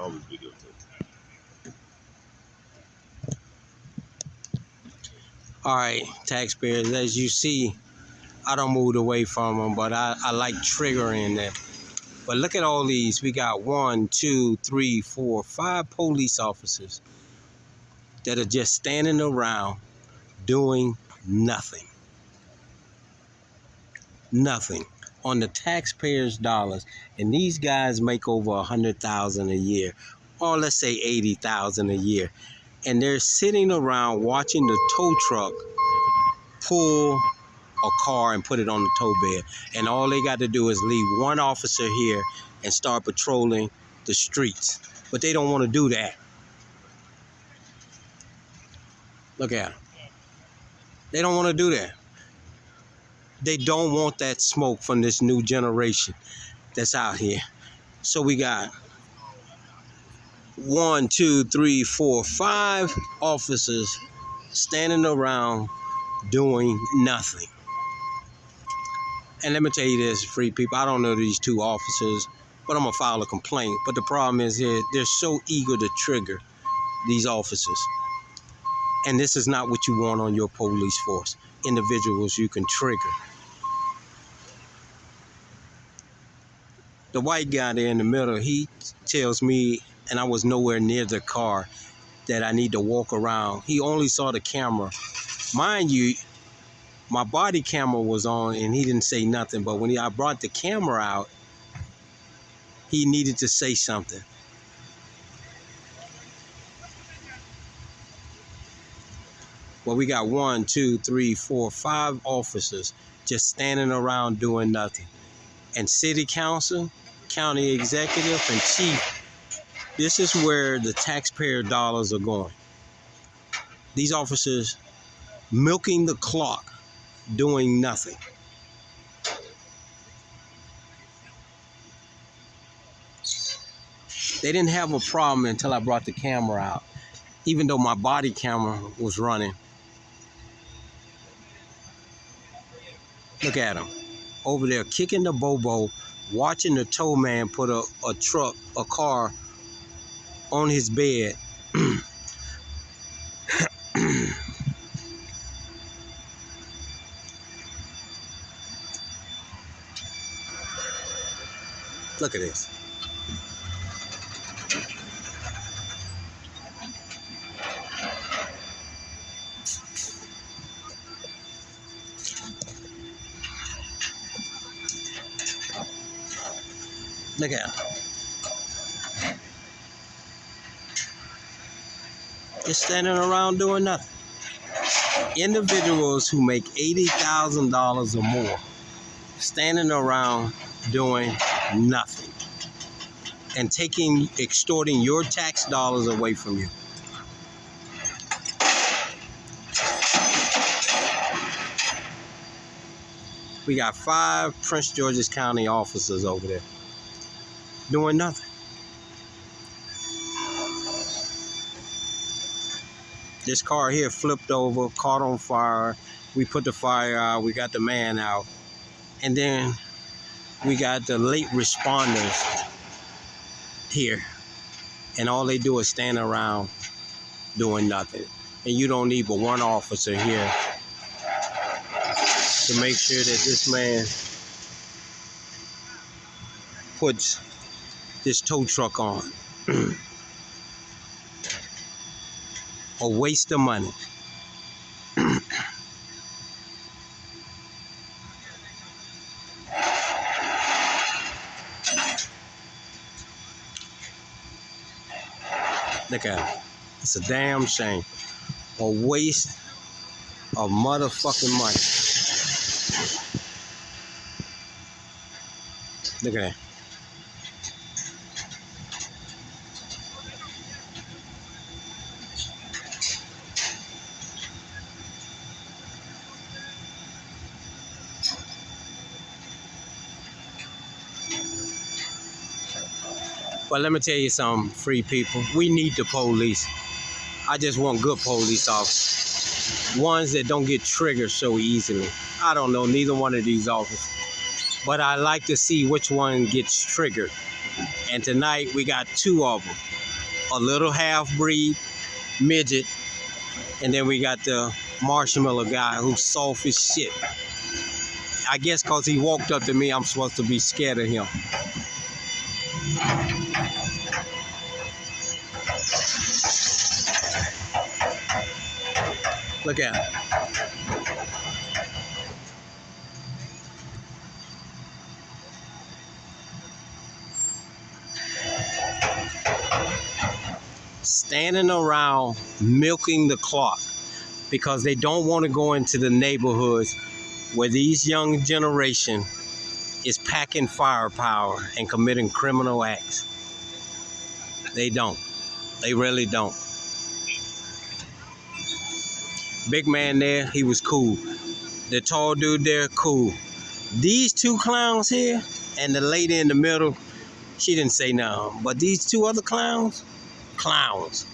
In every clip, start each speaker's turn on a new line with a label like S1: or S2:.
S1: always videotape.
S2: All right, taxpayers, as you see, I don't move away from them, but I like triggering them. But look at all these. We got 1, 2, 3, 4, 5 police officers that are just standing around doing nothing. Nothing on the taxpayers' dollars. And these guys make over $100,000 a year, or let's say $80,000 a year. And they're sitting around watching the tow truck pull a car and put it on the tow bed. And all they got to do is leave one officer here and start patrolling the streets. But they don't want to do that. Look at them. They don't want to do that. They don't want that smoke from this new generation that's out here. So we got 1, 2, 3, 4, 5 officers standing around doing nothing. And let me tell you this, free people, I don't know these 2 officers, but I'm going to file a complaint. But the problem is here, they're so eager to trigger these officers. And this is not what you want on your police force. Individuals you can trigger. The white guy there in the middle, he tells me, and I was nowhere near the car, that I need to walk around. He only saw the camera. Mind you, my body camera was on and he didn't say nothing. But when I brought the camera out, he needed to say something. Well, we got 1, 2, 3, 4, 5 officers just standing around doing nothing. And city council, county executive, and chief, this is where the taxpayer dollars are going. These officers milking the clock, doing nothing. They didn't have a problem until I brought the camera out, even though my body camera was running. Look at them over there kicking the bobo, watching the tow man put a car on his bed. Look at this. Look at him. Just standing around doing nothing. Individuals who make $80,000 or more standing around doing nothing and extorting your tax dollars away from you. We got 5 Prince George's County officers over there doing nothing. This car here flipped over, caught on fire. We put the fire out, we got the man out. And then we got the late responders here. And all they do is stand around doing nothing. And you don't need but one officer here to make sure that this man puts this tow truck on. A waste of money. Look at it. It's a damn shame. A waste of motherfucking money. Look at that. But let me tell you something, free people. We need the police. I just want good police officers. Ones that don't get triggered so easily. I don't know neither one of these officers. but I like to see which one gets triggered. And tonight we got two of them, a little half-breed midget, and then we got the marshmallow guy who's soft as shit. I guess because he walked up to me, I'm supposed to be scared of him. Look at him. Standing around milking the clock because they don't want to go into the neighborhoods where these young generation is packing firepower and committing criminal acts. They don't. They really don't. Big man there, he was cool. The tall dude there, cool. These two clowns here and the lady in the middle, she didn't say nothing. But these two other clowns, clowns.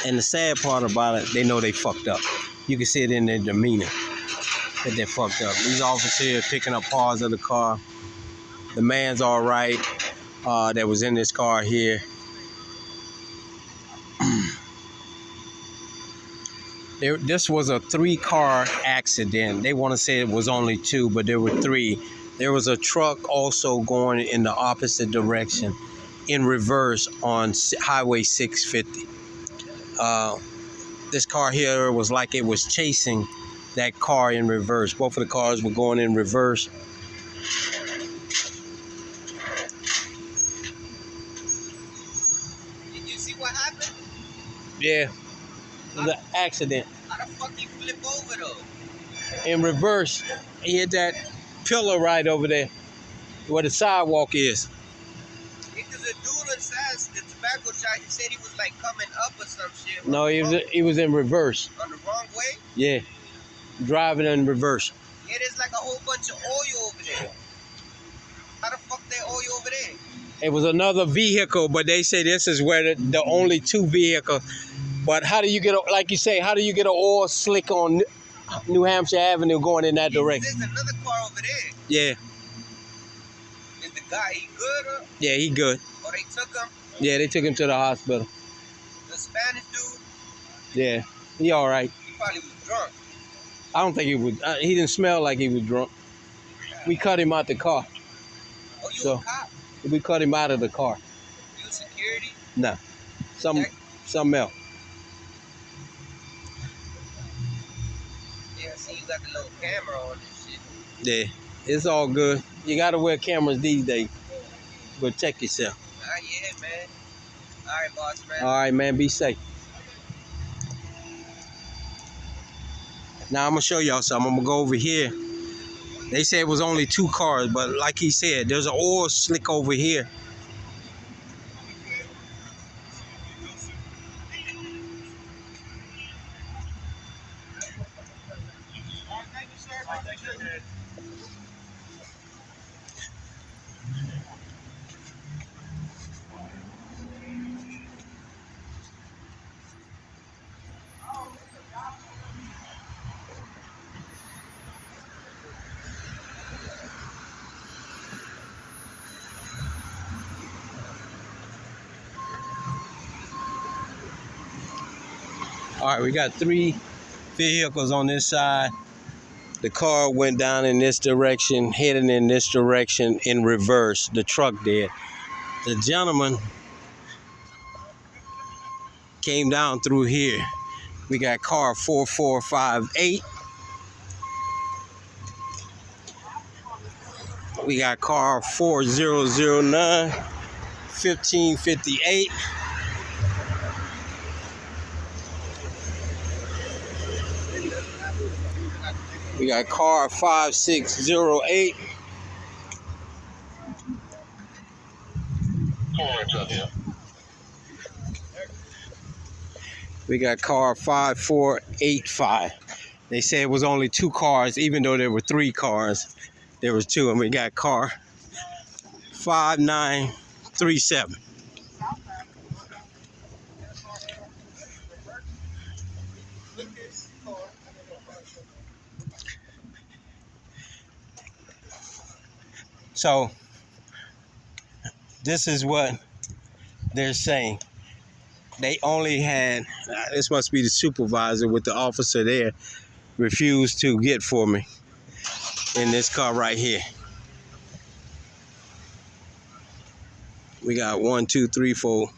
S2: And the sad part about it, they know they fucked up. You can see it in their demeanor that they fucked up. These officers here picking up parts of the car. The man's all right that was in this car here. This was a 3-car accident. They want to say it was only 2, but there were 3. There was a truck also going in the opposite direction in reverse on Highway 650. This car here was like it was chasing that car in reverse. Both of the cars were going in reverse.
S1: Did you see what happened?
S2: Yeah, it was an accident.
S1: How the fuck you flip over though?
S2: In reverse, he hit that pillar right over there where the sidewalk is.
S1: Because the dude inside the tobacco shop, he said he was like coming up or some shit.
S2: No, he was in reverse.
S1: On the wrong way?
S2: Yeah, driving in reverse.
S1: Yeah, there's like a whole bunch of oil over there. How the fuck they oil over there?
S2: It was another vehicle, but they say this is where the only 2 vehicles. But how do you get, like you say, how do you get an oil slick on New Hampshire Avenue going in that direction?
S1: There's another car over there.
S2: Yeah.
S1: Is the guy, he good or?
S2: Yeah, he good.
S1: Or they took him?
S2: Yeah, they took him to the hospital.
S1: The Spanish dude?
S2: Yeah, he all right.
S1: He probably was drunk.
S2: I don't think he would. He didn't smell like he was drunk. We cut him out the car.
S1: Oh, you
S2: So,
S1: a cop?
S2: We cut him out of the car.
S1: You security?
S2: No, something else.
S1: Yeah, see, you got the little camera on this shit.
S2: Yeah, it's all good. You gotta wear cameras these days. Protect yourself.
S1: Yeah, man. All right, boss, man.
S2: All right, man. Be safe. Now I'm gonna show y'all something. I'm gonna go over here. They said it was only 2 cars, but like he said, there's an oil slick over here. All right, we got 3 vehicles on this side. The car went down in this direction, heading in this direction in reverse. The truck did. The gentleman came down through here. We got car 4458. We got car 4009, 1558. We got car 5608. We got car 5485. They said it was only 2 cars, even though there were 3 cars. There was 2, and we got car 5937. So this is what they're saying. They only had, this must be the supervisor with the officer there, refused to get for me in this car right here. We got 1, 2, 3, 4.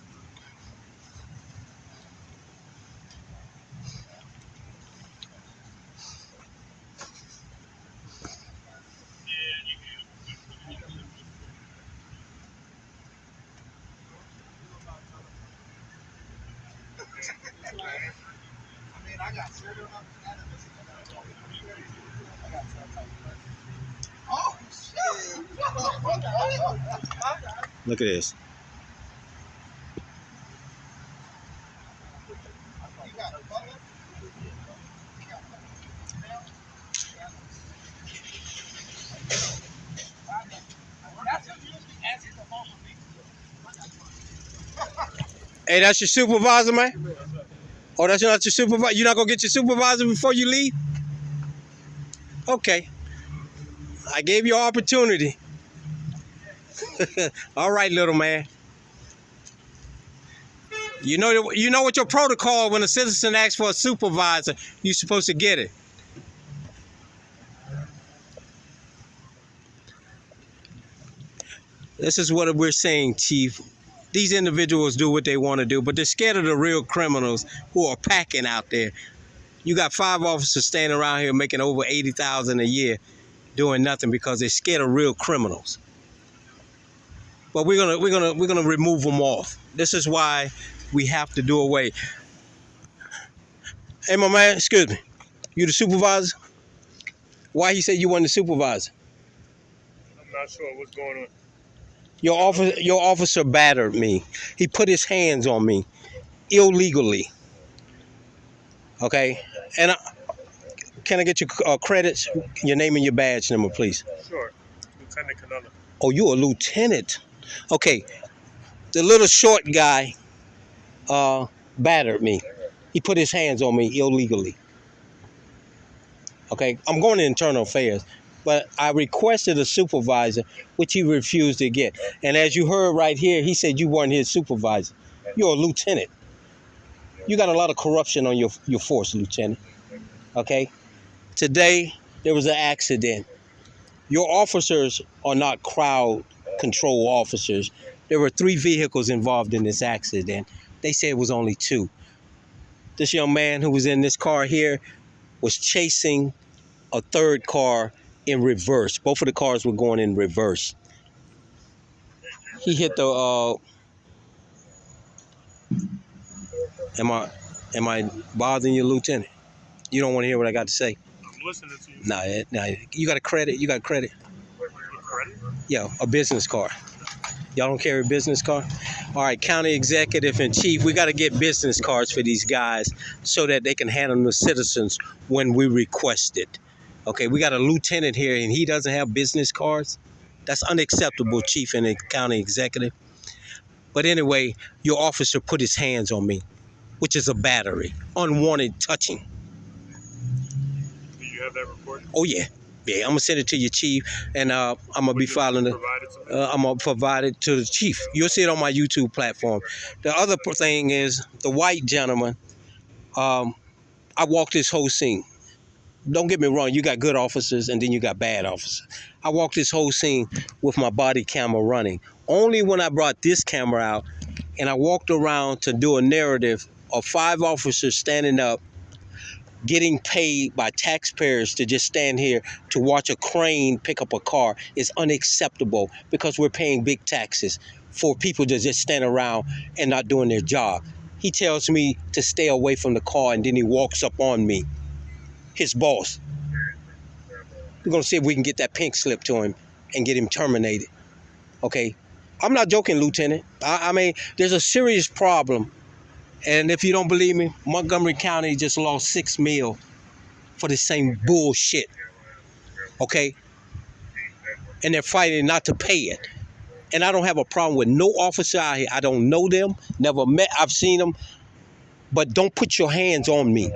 S2: Look at this. Hey, that's your supervisor, man? Oh, that's not your supervisor? You're not going to get your supervisor before you leave? Okay. I gave you an opportunity. All right, little man. You know what your protocol when a citizen asks for a supervisor, you're supposed to get it. This is what we're saying, Chief. These individuals do what they want to do, but they're scared of the real criminals who are packing out there. You got 5 officers standing around here making over $80,000 a year doing nothing because they're scared of real criminals. But we're gonna remove them off. This is why we have to do away. Hey, my man, excuse me. You the supervisor? Why he said you weren't the supervisor?
S3: I'm not sure what's going on.
S2: Your officer battered me. He put his hands on me illegally. Okay, and can I get your credits, your name and your badge number, please?
S3: Sure. Lieutenant Canella.
S2: Oh, you a lieutenant? Okay, the little short guy battered me. He put his hands on me illegally. Okay, I'm going to internal affairs, but I requested a supervisor, which he refused to get. And as you heard right here, he said you weren't his supervisor. You're a lieutenant. You got a lot of corruption on your force, Lieutenant. Okay? Today, there was an accident. Your officers are not crowd control officers. There were 3 vehicles involved in this accident. They said it was only 2. This young man who was in this car here was chasing a 3rd car in reverse. Both of the cars were going in reverse. He hit the Am I bothering you, Lieutenant? You don't want to hear what I got to say?
S3: I'm listening to you.
S2: Nah, you got a credit? You got credit?
S3: Credit?
S2: Yeah, a business card. Y'all don't carry a business card? All right, county executive and chief, we got to get business cards for these guys so that they can hand them to citizens when we request it. Okay, we got a lieutenant here and he doesn't have business cards. That's unacceptable, chief and county executive. But anyway, your officer put his hands on me, which is a battery, unwanted touching.
S3: Do you have that report?
S2: Oh, yeah. Yeah, I'm going to send it to your chief, and I'm going to be filing it. I'm going to provide it to the chief. You'll see it on my YouTube platform. The other thing is the white gentleman, I walked this whole scene. Don't get me wrong, you got good officers and then you got bad officers. I walked this whole scene with my body camera running. Only when I brought this camera out and I walked around to do a narrative of 5 officers standing up, getting paid by taxpayers to just stand here to watch a crane pick up a car is unacceptable because we're paying big taxes for people to just stand around and not doing their job. He tells me to stay away from the car and then he walks up on me, his boss. We're going to see if we can get that pink slip to him and get him terminated. Okay? I'm not joking, Lieutenant. I mean, there's a serious problem. And if you don't believe me, Montgomery County just lost $6 million for the same bullshit. Okay? And they're fighting not to pay it. And I don't have a problem with no officer out here. I don't know them, never met, I've seen them. But don't put your hands on me.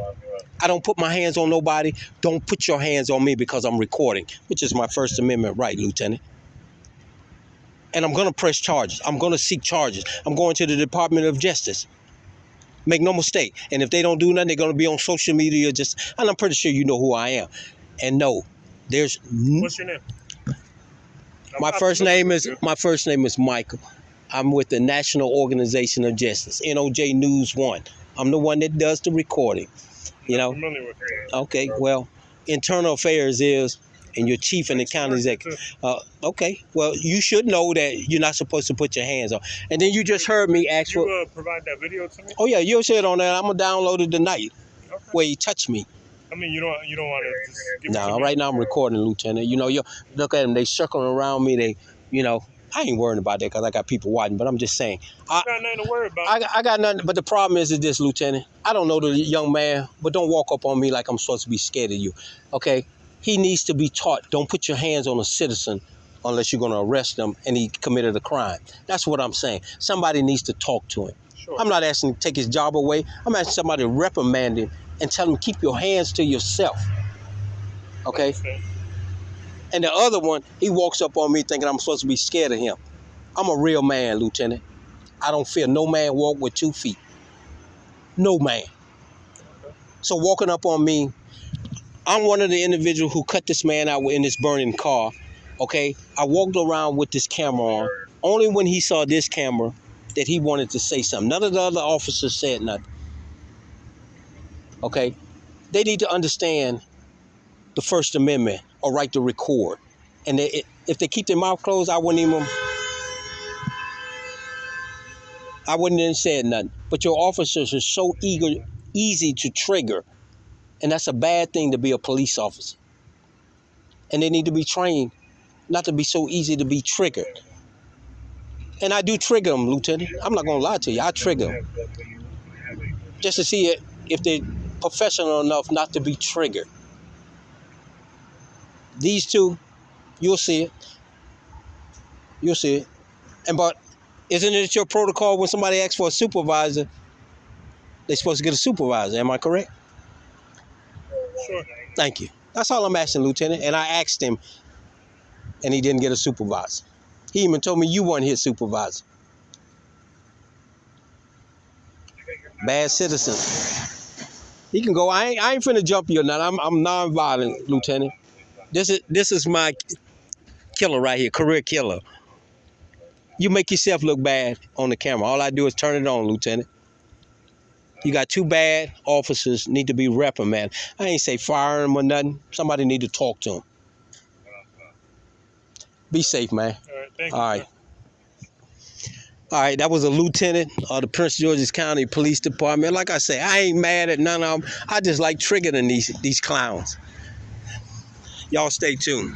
S2: I don't put my hands on nobody. Don't put your hands on me because I'm recording, which is my First Amendment right, Lieutenant. And I'm going to press charges. I'm going to seek charges. I'm going to the Department of Justice. Make no mistake. And if they don't do nothing, they're going to be on social media and I'm pretty sure you know who I am. And no, there's...
S3: What's your name?
S2: My first name is Michael. I'm with the National Organization of Justice, N.O.J. News 1. I'm the one that does the recording. You know?
S3: I'm familiar with her.
S2: Okay, well, Internal Affairs is, and your chief and the county executive. Okay, well, you should know that you're not supposed to put your hands on. And then you just heard me ask for...
S3: You provide that video to me?
S2: Oh, yeah, you'll see it on there. I'm going to download it tonight where you touch me.
S3: I mean, you don't want to just give me
S2: No, right now I'm recording, Lieutenant. You know, you look at them, they circling around me. They, you know, I ain't worrying about that because I got people watching, but I'm just saying.
S3: I got nothing to worry about.
S2: I got nothing, but the problem is this, Lieutenant. I don't know the young man, but don't walk up on me like I'm supposed to be scared of you, okay? He needs to be taught, don't put your hands on a citizen unless you're going to arrest them and he committed a crime. That's what I'm saying. Somebody needs to talk to him.
S3: Sure.
S2: I'm not asking to take his job away. I'm asking somebody to reprimand him and tell him keep your hands to yourself. Okay? And the other one, he walks up on me thinking I'm supposed to be scared of him. I'm a real man, Lieutenant. I don't fear no man walk with 2 feet. No man. So walking up on me, I'm one of the individuals who cut this man out in this burning car. Okay? I walked around with this camera on. Only when he saw this camera that he wanted to say something. None of the other officers said nothing. Okay? They need to understand the First Amendment or right to record. And if they keep their mouth closed, I wouldn't even say nothing. But your officers are so easy to trigger. And that's a bad thing to be a police officer. And they need to be trained not to be so easy to be triggered. And I do trigger them, Lieutenant. I'm not going to lie to you. I trigger them. Just to see if they're professional enough not to be triggered. These two, you'll see it. You'll see it. But isn't it your protocol when somebody asks for a supervisor, they're supposed to get a supervisor? Am I correct?
S3: Sure.
S2: Thank you. That's all I'm asking, Lieutenant. And I asked him, and he didn't get a supervisor. He even told me you weren't his supervisor. Bad citizen. He can go. I ain't finna jump you or nothing. I'm non-violent, Lieutenant. This is my killer right here, career killer. You make yourself look bad on the camera. All I do is turn it on, Lieutenant. You got 2 bad officers need to be reprimanded. I ain't say fire them or nothing. Somebody need to talk to them. Be safe, man.
S3: All right, thank you.
S2: All right. All right, that was a lieutenant of the Prince George's County Police Department. Like I say, I ain't mad at none of them. I just like triggering these clowns. Y'all stay tuned.